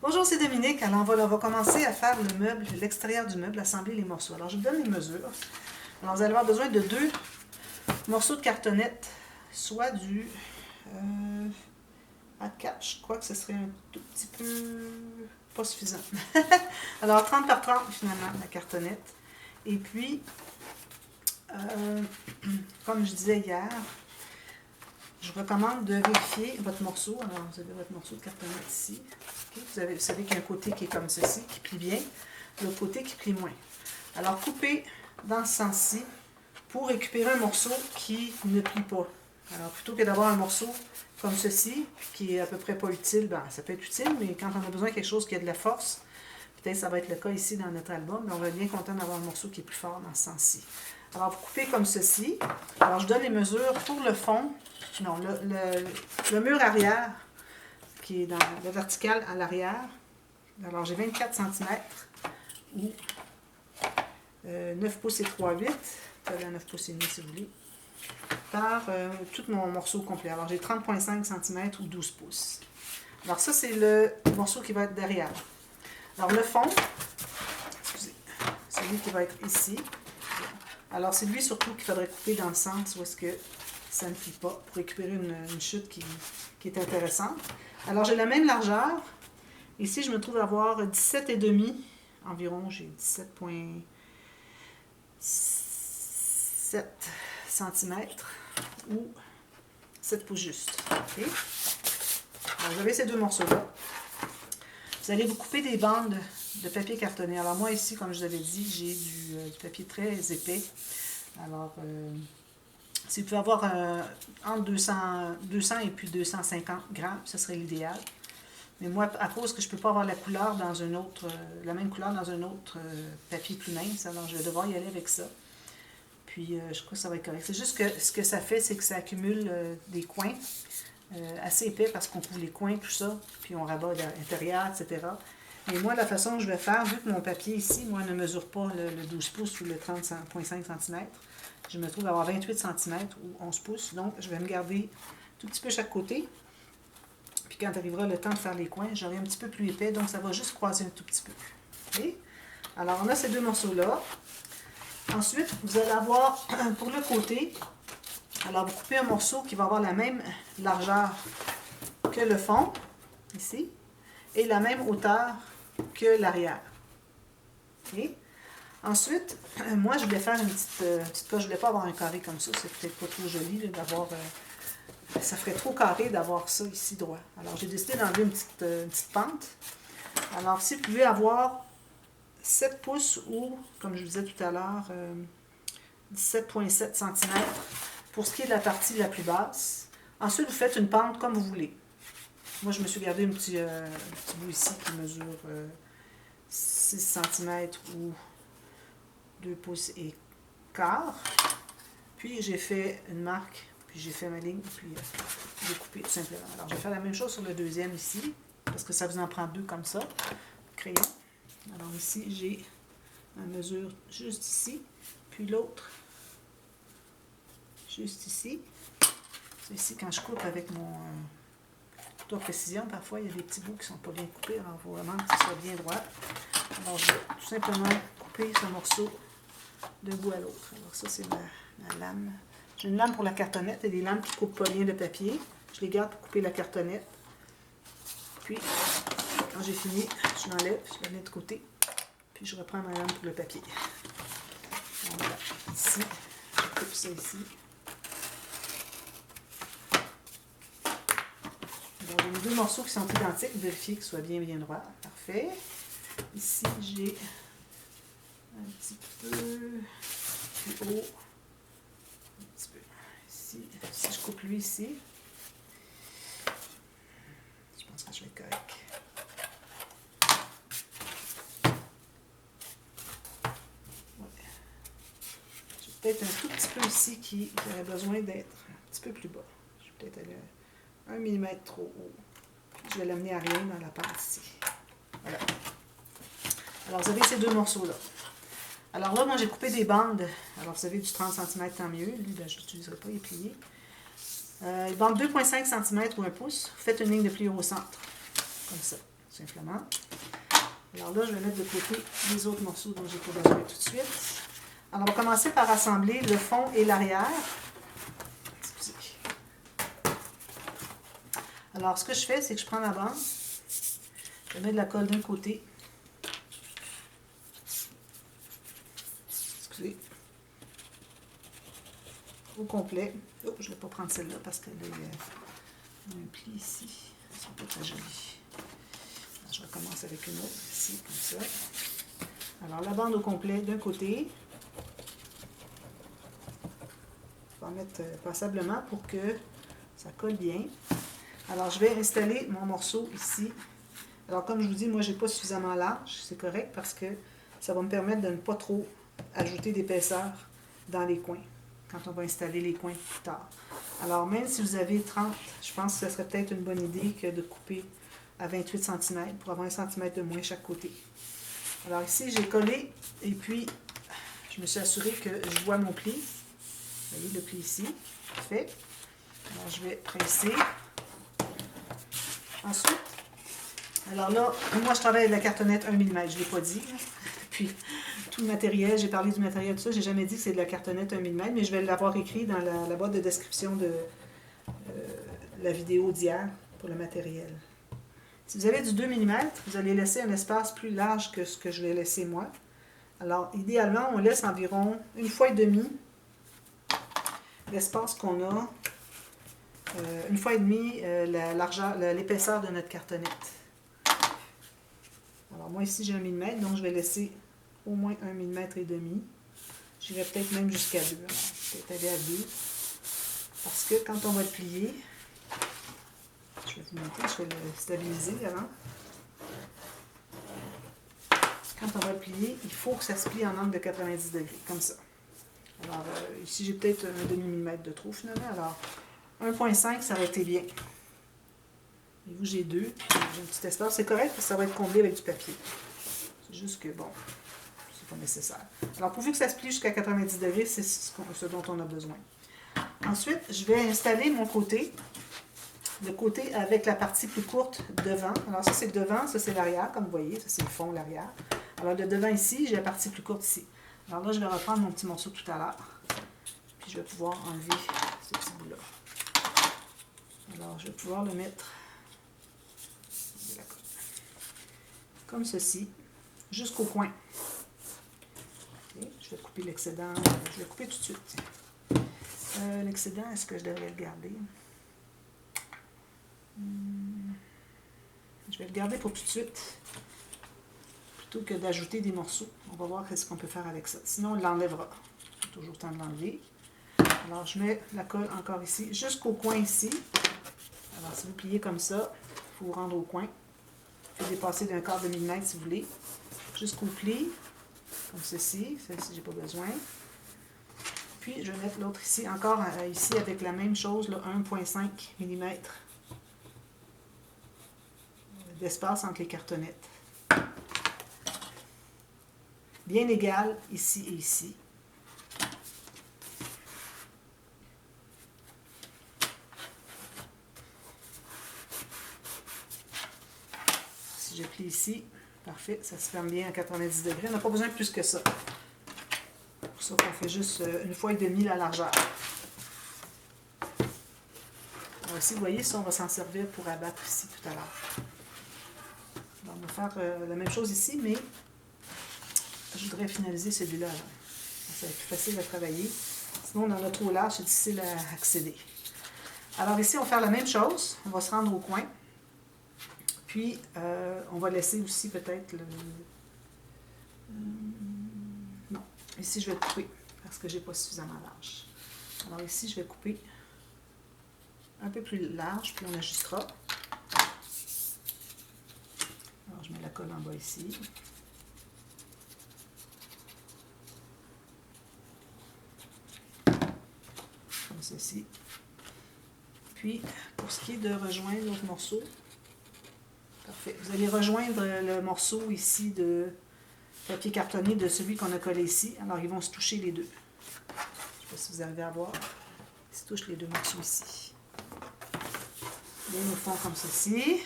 Bonjour, c'est Dominique. Alors, on va commencer à faire le meuble, l'extérieur du meuble, assembler les morceaux. Alors, je vous donne les mesures. Alors, vous allez avoir besoin de 2 morceaux de cartonnette, soit du A4. Je crois que ce serait un tout petit peu pas suffisant. Alors, 30 par 30, finalement, la cartonnette. Et puis, comme je disais hier, je vous recommande de vérifier votre morceau. Alors, vous avez votre morceau de cartonnette ici. Okay. Vous savez qu'il y a un côté qui est comme ceci, qui plie bien, l'autre côté qui plie moins. Alors, coupez dans ce sens-ci pour récupérer un morceau qui ne plie pas. Alors, plutôt que d'avoir un morceau comme ceci, qui est à peu près pas utile, ben, ça peut être utile, mais quand on a besoin de quelque chose qui a de la force, peut-être ça va être le cas ici dans notre album, mais on va être bien content d'avoir un morceau qui est plus fort dans ce sens-ci. Alors, vous coupez comme ceci. Alors, je donne les mesures pour le fond. Non, le mur arrière, qui est dans le vertical à l'arrière. Alors, j'ai 24 cm ou 9 pouces et 3/8. Vous avez un 9 pouces et demi si vous voulez. Par tout mon morceau complet. Alors, j'ai 30,5 cm ou 12 pouces. Alors, ça, c'est le morceau qui va être derrière. Alors, le fond, excusez, celui qui va être ici. Alors, c'est lui surtout qu'il faudrait couper dans le sens où est-ce que ça ne plie pas pour récupérer une chute qui est intéressante. Alors, j'ai la même largeur. Ici, je me trouve à avoir 17,5 environ. J'ai 17,7 cm ou 7 pouces juste. Okay? Alors, vous avez ces deux morceaux-là. Vous allez vous couper des bandes de papier cartonné. Alors moi ici, comme je vous avais dit, j'ai du papier très épais. Alors, si vous pouvez avoir entre 200 et puis 250 grammes, ce serait l'idéal. Mais moi, à cause que je ne peux pas avoir la couleur dans un autre, la même couleur dans un autre papier plus mince, alors je vais devoir y aller avec ça. Puis je crois que ça va être correct. C'est juste que ce que ça fait, c'est que ça accumule des coins. Assez épais parce qu'on couvre les coins, tout ça, puis on rabat l'intérieur, etc. Et moi, la façon que je vais faire, vu que mon papier ici, moi, ne mesure pas le 12 pouces ou le 30,5 cm, je me trouve à avoir 28 cm ou 11 pouces, donc je vais me garder tout petit peu chaque côté. Puis quand arrivera le temps de faire les coins, j'aurai un petit peu plus épais, donc ça va juste croiser un tout petit peu. Okay? Alors, on a ces deux morceaux-là. Ensuite, vous allez avoir, pour le côté, alors, vous coupez un morceau qui va avoir la même largeur que le fond, ici, et la même hauteur que l'arrière. Okay? Ensuite, moi, je voulais faire une petite coche. Je ne voulais pas avoir un carré comme ça. C'est peut-être pas trop joli d'avoir... ça ferait trop carré d'avoir ça ici droit. Alors, j'ai décidé d'enlever une petite pente. Alors, si vous pouvez avoir 7 pouces ou, comme je vous disais tout à l'heure, 17,7 cm, pour ce qui est de la partie la plus basse. Ensuite, vous faites une pente comme vous voulez. Moi, je me suis gardé un petit bout ici qui mesure 6 cm ou 2 pouces et quart. Puis, j'ai fait une marque, puis j'ai fait ma ligne, puis j'ai coupé tout simplement. Alors, je vais faire la même chose sur le deuxième ici, parce que ça vous en prend 2 comme ça, crayon. Alors ici, j'ai ma mesure juste ici, puis l'autre juste ici. Ici, quand je coupe avec mon couteau à précision, parfois il y a des petits bouts qui ne sont pas bien coupés. Alors, il faut vraiment que ce soit bien droit. Alors, je vais tout simplement couper ce morceau d'un bout à l'autre. Alors, ça, c'est ma lame. J'ai une lame pour la cartonnette et des lames qui ne coupent pas bien de papier. Je les garde pour couper la cartonnette. Puis, quand j'ai fini, je l'enlève, je la mets de côté. Puis, je reprends ma lame pour le papier. Donc, voilà. Ici, je coupe ça ici. Donc, j'ai mes deux morceaux qui sont identiques. Vérifiez qu'ils soient bien droits. Parfait. Ici, j'ai un petit peu plus haut. Un petit peu ici. Si je coupe lui ici, je pense que je vais être correct. Ouais. J'ai peut-être un tout petit peu ici qui aurait besoin d'être un petit peu plus bas. Je vais peut-être aller 1 mm trop haut. Je vais l'amener à rien dans la part ici. Voilà. Alors, vous avez ces deux morceaux-là. Alors là, moi, j'ai coupé des bandes. Alors, vous avez du 30 cm, tant mieux. Lui, ben, je ne l'utiliserai pas, il est plié. Bande 2,5 cm ou 1 pouce. Vous faites une ligne de pli au centre. Comme ça. tout simplement. Alors là, je vais mettre de côté les autres morceaux dont j'ai pas besoin tout de suite. Alors, on va commencer par assembler le fond et l'arrière. Excusez. Alors, ce que je fais, c'est que je prends ma bande, je mets de la colle d'un côté. Excusez. Au complet. Oh, je ne vais pas prendre celle-là parce qu'elle a un pli ici. Elles sont pas très jolies. Alors, je recommence avec une autre ici, comme ça. Alors, la bande au complet d'un côté. Je vais en mettre passablement pour que ça colle bien. Alors, je vais installer mon morceau ici. Alors, comme je vous dis, moi, je n'ai pas suffisamment large. C'est correct parce que ça va me permettre de ne pas trop ajouter d'épaisseur dans les coins, quand on va installer les coins plus tard. Alors, même si vous avez 30, je pense que ce serait peut-être une bonne idée que de couper à 28 cm pour avoir 1 cm de moins chaque côté. Alors ici, j'ai collé et puis je me suis assurée que je vois mon pli. Vous voyez le pli ici, fait. Alors, je vais presser. Ensuite, alors là, moi, je travaille avec la cartonnette 1 mm, je ne l'ai pas dit. Puis, tout le matériel, j'ai parlé du matériel, tout ça, j'ai jamais dit que c'est de la cartonnette 1 mm, mais je vais l'avoir écrit dans la boîte de description de la vidéo d'hier pour le matériel. Si vous avez du 2 mm, vous allez laisser un espace plus large que ce que je vais laisser moi. Alors, idéalement, on laisse environ 1 fois et demi l'espace qu'on a, 1 fois et demi l'épaisseur de notre cartonnette. Alors, moi ici, j'ai 1 mm, donc je vais laisser au moins 1 mm et demi. J'irai peut-être même jusqu'à 2. Peut-être aller à 2. Parce que quand on va le plier, je vais vous montrer, je vais le stabiliser avant. Quand on va le plier, il faut que ça se plie en angle de 90 degrés, comme ça. Alors, ici, j'ai peut-être un demi-millimètre de trop finalement. Alors, 1,5, ça aurait été bien. Et vous, j'ai 2, puis j'ai un petit espace. C'est correct parce que ça va être comblé avec du papier. C'est juste que, bon, c'est pas nécessaire. Alors, pourvu que ça se plie jusqu'à 90 degrés, c'est ce dont on a besoin. Ensuite, je vais installer mon côté, le côté avec la partie plus courte devant. Alors, ça, c'est le devant, ça, c'est l'arrière, comme vous voyez. Ça, c'est le fond, l'arrière. Alors, le devant ici, j'ai la partie plus courte ici. Alors là, je vais reprendre mon petit morceau tout à l'heure. Puis, je vais pouvoir enlever ce petit bout-là. Alors, je vais pouvoir le mettre comme ceci, jusqu'au coin. Okay. Je vais couper l'excédent. Je vais couper tout de suite. L'excédent, est-ce que je devrais le garder? Je vais le garder pour tout de suite, plutôt que d'ajouter des morceaux. On va voir ce qu'on peut faire avec ça. Sinon, on l'enlèvera. Il y a toujours le temps de l'enlever. Alors, je mets la colle encore ici, jusqu'au coin ici. Alors, si vous pliez comme ça, il faut vous rendre au coin. Vous pouvez dépasser d'un quart de millimètre si vous voulez. Jusqu'au pli, comme ceci. Celle-ci, j'ai pas besoin. Puis, je vais mettre l'autre ici, encore ici avec la même chose, 1,5 mm d'espace entre les cartonnettes. Bien égal ici et ici. Si je plie ici, parfait, ça se ferme bien à 90 degrés. On n'a pas besoin de plus que ça. C'est pour ça qu'on fait juste 1 fois et demi la largeur. Alors ici, vous voyez, ça, on va s'en servir pour abattre ici tout à l'heure. On va faire la même chose ici, mais je voudrais finaliser celui-là. Ça va être plus facile à travailler. Sinon, on en a trop large, c'est difficile à accéder. Alors ici, on va faire la même chose. On va se rendre au coin. Puis, on va laisser aussi peut-être le... non. Ici, je vais couper parce que je n'ai pas suffisamment large. Alors ici, je vais couper un peu plus large, puis on ajustera. Alors, je mets la colle en bas ici. Comme ceci. Puis, pour ce qui est de rejoindre l'autre morceau, parfait. Vous allez rejoindre le morceau ici de papier cartonné de celui qu'on a collé ici. Alors, ils vont se toucher les deux. Je ne sais pas si vous arrivez à voir. Ils se touchent les deux morceaux ici. Bien au fond comme ceci.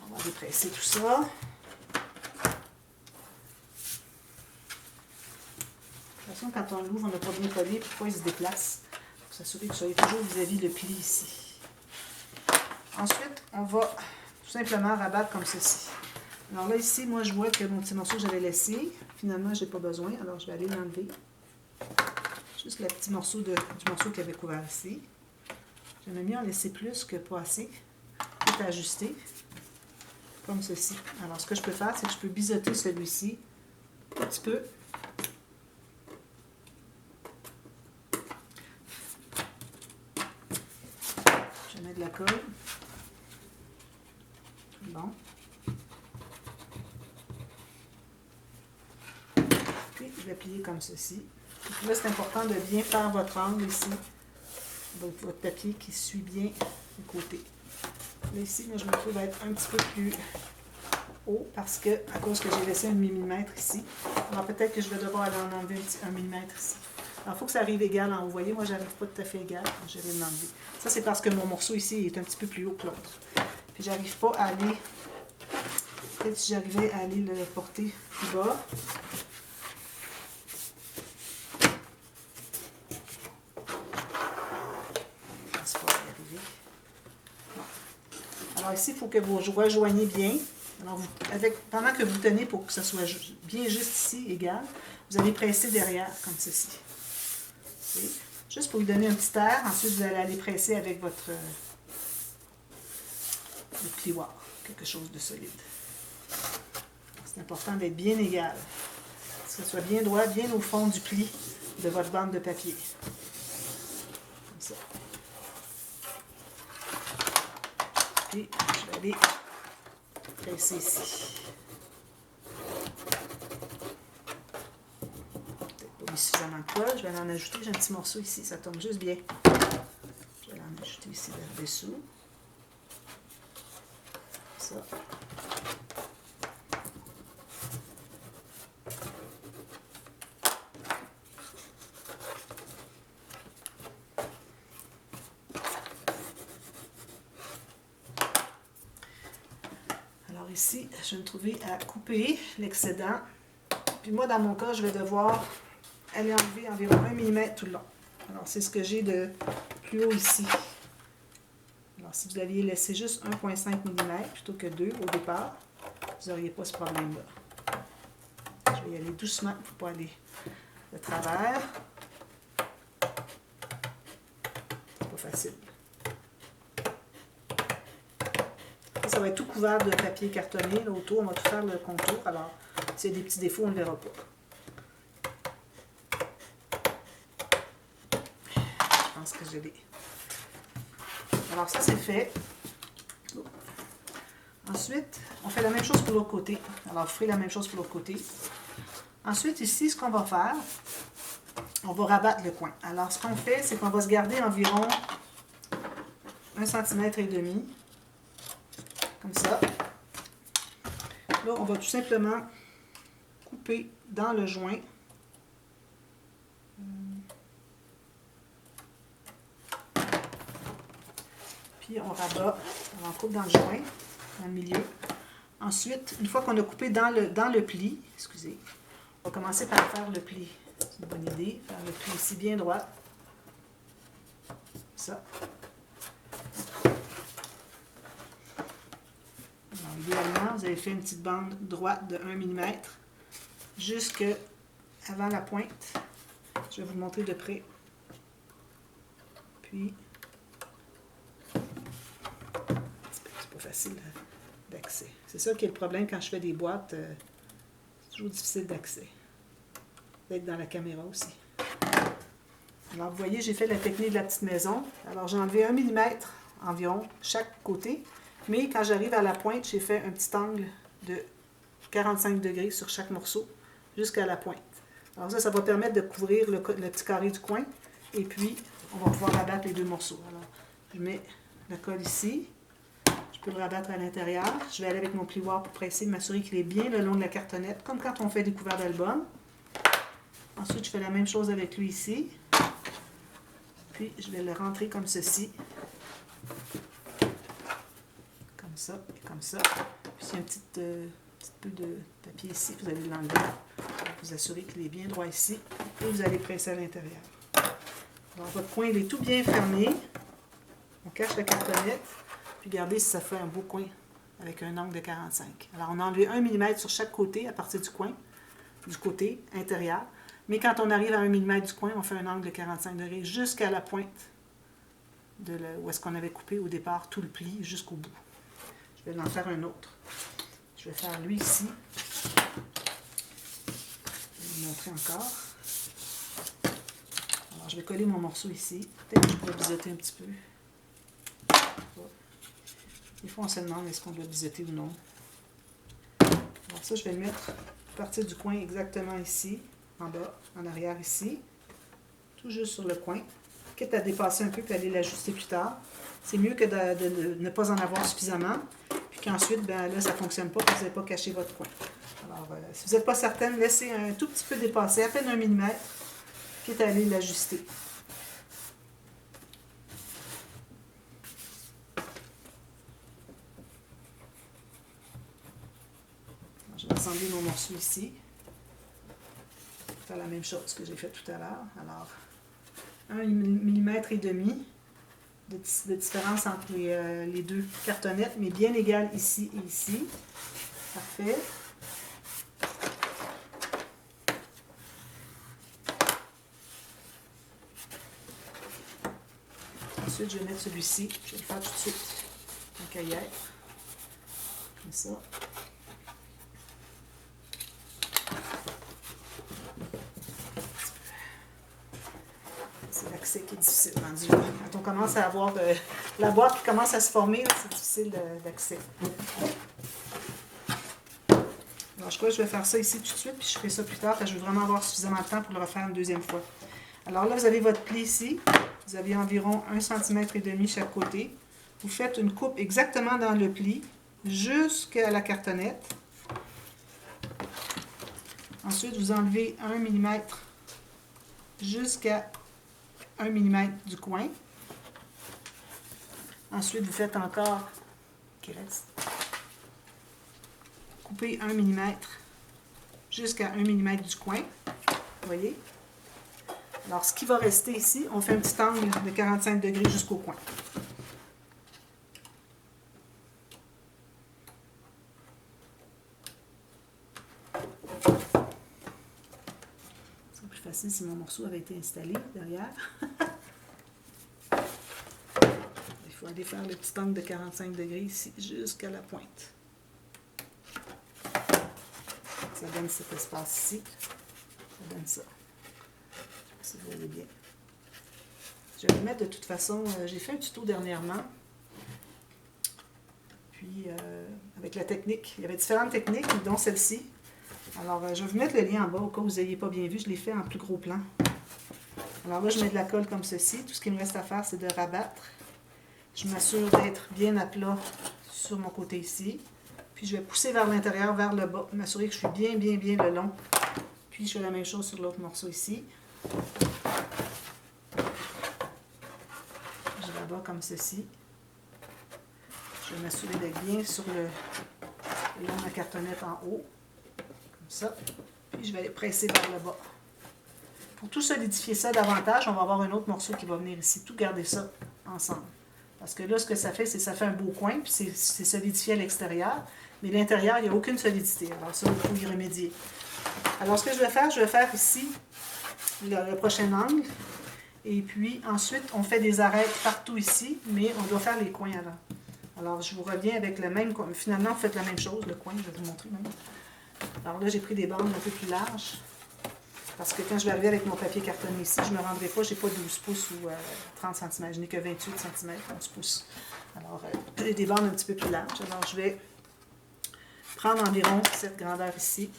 On va dépresser tout ça. De toute façon, quand on l'ouvre, on n'a pas bien collé. Pourquoi il se déplace? Pour s'assurer que vous soyez toujours vis-à-vis le pli ici. Ensuite, on va tout simplement rabattre comme ceci. Alors là, ici, moi, je vois que mon petit morceau que j'avais laissé, finalement, je n'ai pas besoin. Alors, je vais aller l'enlever. Juste le petit morceau du morceau qui avait couvert ici. J'aimais mieux en laisser plus que pas assez. Tout ajuster. Comme ceci. Alors, ce que je peux faire, c'est que je peux biseauter celui-ci un petit peu. Je mets de la colle. Bon. Puis, je vais plier comme ceci. Et puis là, c'est important de bien faire votre angle ici. Votre papier qui suit bien du côté. Là, ici, moi, je me trouve à être un petit peu plus haut parce que, à cause que j'ai laissé un millimètre ici. Alors, peut-être que je vais devoir aller en enlever un millimètre ici. Alors, il faut que ça arrive égal en haut. Vous voyez, moi, j'arrive pas tout à fait égal. Je vais l'enlever. Ça, c'est parce que mon morceau ici est un petit peu plus haut que l'autre. Puis, j'arrive pas à aller... Peut-être si j'arrivais à aller le porter plus bas. Alors ici, il faut que vous rejoignez bien. Alors, pendant que vous tenez pour que ça soit bien juste ici, égal, vous allez presser derrière, comme ceci. Okay. Juste pour lui donner un petit air. Ensuite, vous allez aller presser avec votre plioir, quelque chose de solide. C'est important d'être bien égal. Que ce soit bien droit, bien au fond du pli de votre bande de papier. Comme ça. Puis, je vais aller presser ici. Peut-être pas mis suffisamment de colle. Je vais en ajouter. J'ai un petit morceau ici. Ça tombe juste bien. Je vais en ajouter ici vers-dessous. Ça. Alors ici, je vais me trouver à couper l'excédent. Puis moi, dans mon cas, je vais devoir aller enlever environ 1 mm tout le long. Alors, c'est ce que j'ai de plus haut ici. Alors, si vous aviez laissé juste 1,5 mm plutôt que 2 au départ, vous n'auriez pas ce problème-là. Je vais y aller doucement, il ne faut pas aller de travers. C'est pas facile. Ça va être tout couvert de papier cartonné. Là, autour, on va tout faire le contour. Alors, s'il y a des petits défauts, on ne le verra pas. Je pense que je l'ai. Alors, ça, c'est fait. Ensuite, on fait la même chose pour l'autre côté. Alors, vous ferez la même chose pour l'autre côté. Ensuite, ici, ce qu'on va faire, on va rabattre le coin. Alors, ce qu'on fait, c'est qu'on va se garder environ 1,5 cm. Comme ça. Là, on va tout simplement couper dans le joint. Puis on rabat, on coupe dans le joint, dans le milieu. Ensuite, une fois qu'on a coupé dans le pli, excusez, on va commencer par faire le pli. C'est une bonne idée, faire le pli ici bien droit. Ça. Alors, idéalement, vous avez fait une petite bande droite de 1 mm jusque avant la pointe. Je vais vous le montrer de près. Puis, c'est pas facile d'accès. C'est ça qui est le problème quand je fais des boîtes. C'est toujours difficile d'accès. D'être dans la caméra aussi. Alors, vous voyez, j'ai fait la technique de la petite maison. Alors, j'ai enlevé 1 mm environ chaque côté. Mais quand j'arrive à la pointe, j'ai fait un petit angle de 45 degrés sur chaque morceau jusqu'à la pointe. Alors ça va permettre de couvrir le petit carré du coin. Et puis, on va pouvoir rabattre les deux morceaux. Alors, je mets la colle ici. Je peux le rabattre à l'intérieur. Je vais aller avec mon plioir pour presser, m'assurer qu'il est bien le long de la cartonnette, comme quand on fait des couverts d'album. Ensuite, je fais la même chose avec lui ici. Puis, je vais le rentrer comme ceci. Comme ça et comme ça. Puis s'il y a un petit peu de papier ici, vous allez l'enlever. Vous assurer qu'il est bien droit ici. Et vous allez presser à l'intérieur. Alors votre coin il est tout bien fermé. On cache la cartonnette. Puis regardez si ça fait un beau coin avec un angle de 45. Alors on a enlevé 1 mm sur chaque côté à partir du coin, du côté intérieur. Mais quand on arrive à 1 mm du coin, on fait un angle de 45 degrés jusqu'à la pointe où est-ce qu'on avait coupé au départ tout le pli jusqu'au bout. Je vais en faire un autre. Je vais faire lui ici. Je vais vous montrer encore. Alors, je vais coller mon morceau ici. Peut-être que je pourrais biseauter un petit peu. Des fois, on se demande est-ce qu'on doit biseauter ou non. Alors ça, je vais le mettre à partir du coin exactement ici, en bas, en arrière ici. Tout juste sur le coin. Quitte à dépasser un peu et aller l'ajuster plus tard. C'est mieux que de ne pas en avoir suffisamment. Puis qu'ensuite, ben là, ça ne fonctionne pas, que vous n'avez pas caché votre coin. Alors, si vous n'êtes pas certaine, laissez un tout petit peu dépasser, à peine 1 mm, quitte à aller l'ajuster. Je vais assembler mon morceau ici. Faire la même chose que j'ai fait tout à l'heure. Alors, 1,5 mm de différence entre les deux cartonnettes, mais bien égales ici et ici. Parfait. Ensuite, je vais mettre celui-ci. Je vais le faire tout de suite. Donc, à y être. Comme ça. C'est l'accès qui est difficile rendu là. Quand on commence à avoir la boîte qui commence à se former, c'est difficile d'accès. Alors, je crois que je vais faire ça ici tout de suite, puis je ferai ça plus tard, parce que je veux vraiment avoir suffisamment de temps pour le refaire une deuxième fois. Alors là, vous avez votre pli ici. Vous avez environ 1,5 cm chaque côté. Vous faites une coupe exactement dans le pli, jusqu'à la cartonnette. Ensuite, vous enlevez 1 mm jusqu'à 1 mm du coin. Ensuite, vous faites encore coupez 1 mm jusqu'à 1 mm du coin. Vous voyez? Alors, ce qui va rester ici, on fait un petit angle de 45 degrés jusqu'au coin. C'est plus facile si mon morceau avait été installé derrière. Il faut aller faire le petit angle de 45 degrés ici jusqu'à la pointe. Ça donne cet espace ici. Ça donne ça. Si vous voyez bien. Je vais le mettre de toute façon. J'ai fait un tuto dernièrement. Puis, avec la technique. Il y avait différentes techniques, dont celle-ci. Alors, je vais vous mettre le lien en bas au cas où vous n'ayez pas bien vu. Je l'ai fait en plus gros plan. Alors là, je mets de la colle comme ceci. Tout ce qui me reste à faire, c'est de rabattre. Je m'assure d'être bien à plat sur mon côté ici. Puis, je vais pousser vers l'intérieur, vers le bas. M'assurer que je suis bien le long. Puis, je fais la même chose sur l'autre morceau ici. Je rabats comme ceci. Je vais m'assurer d'être bien sur le long de la cartonnette en haut. Comme ça. Puis, je vais aller presser vers le bas. Pour tout solidifier ça davantage, on va avoir un autre morceau qui va venir ici. Tout garder ça ensemble. Parce que là, ce que ça fait, c'est que ça fait un beau coin, puis c'est solidifié à l'extérieur. Mais l'intérieur, il n'y a aucune solidité. Alors ça, il faut y remédier. Alors, ce que je vais faire ici le prochain angle. Et puis, ensuite, on fait des arêtes partout ici, mais on doit faire les coins avant. Alors, je vous reviens avec le même coin. Finalement, vous faites la même chose, le coin, je vais vous montrer même. Alors là, j'ai pris des bandes un peu plus larges. Parce que quand je vais arriver avec mon papier cartonné ici, je ne me rendrai pas, je n'ai pas 12 pouces ou 30 cm, je n'ai que 28 cm, 11 pouces. Alors, j'ai des bandes un petit peu plus larges. Alors, je vais prendre environ cette grandeur ici.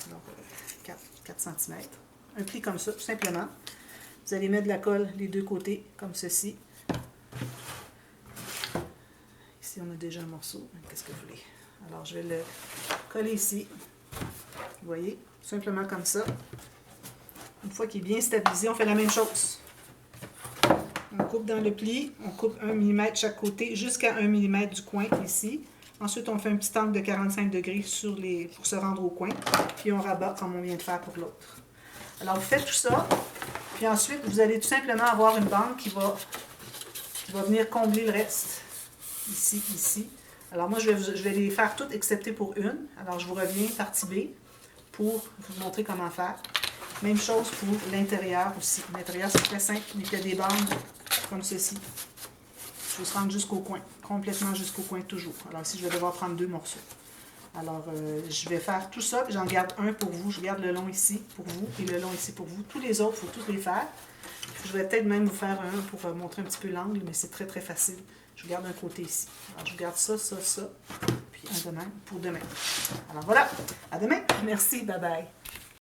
Alors, 4 cm. Un pli comme ça, tout simplement. Vous allez mettre de la colle les deux côtés, comme ceci. Ici, on a déjà un morceau. Qu'est-ce que vous voulez? Alors, je vais le coller ici. Vous voyez? Tout simplement comme ça. Une fois qu'il est bien stabilisé, on fait la même chose. On coupe dans le pli, on coupe 1 mm chaque côté jusqu'à 1 mm du coin ici. Ensuite, on fait un petit angle de 45 degrés pour se rendre au coin. Puis on rabat comme on vient de faire pour l'autre. Alors, vous faites tout ça. Puis ensuite, vous allez tout simplement avoir une bande qui va venir combler le reste. Ici, ici. Alors moi, je vais les faire toutes excepté pour une. Alors, je vous reviens partie B pour vous montrer comment faire. Même chose pour l'intérieur aussi. L'intérieur, c'est très simple. Il y a des bandes comme ceci. Je vais se rendre jusqu'au coin. Complètement jusqu'au coin toujours. Alors ici, je vais devoir prendre 2 morceaux. Alors, je vais faire tout ça. J'en garde un pour vous. Je garde le long ici pour vous et le long ici pour vous. Tous les autres, il faut tous les faire. Je vais peut-être même vous faire un pour montrer un petit peu l'angle, mais c'est très, très facile. Je garde un côté ici. Alors, je garde ça, ça, ça. Puis un de même pour demain. Alors voilà. À demain. Merci. Bye bye.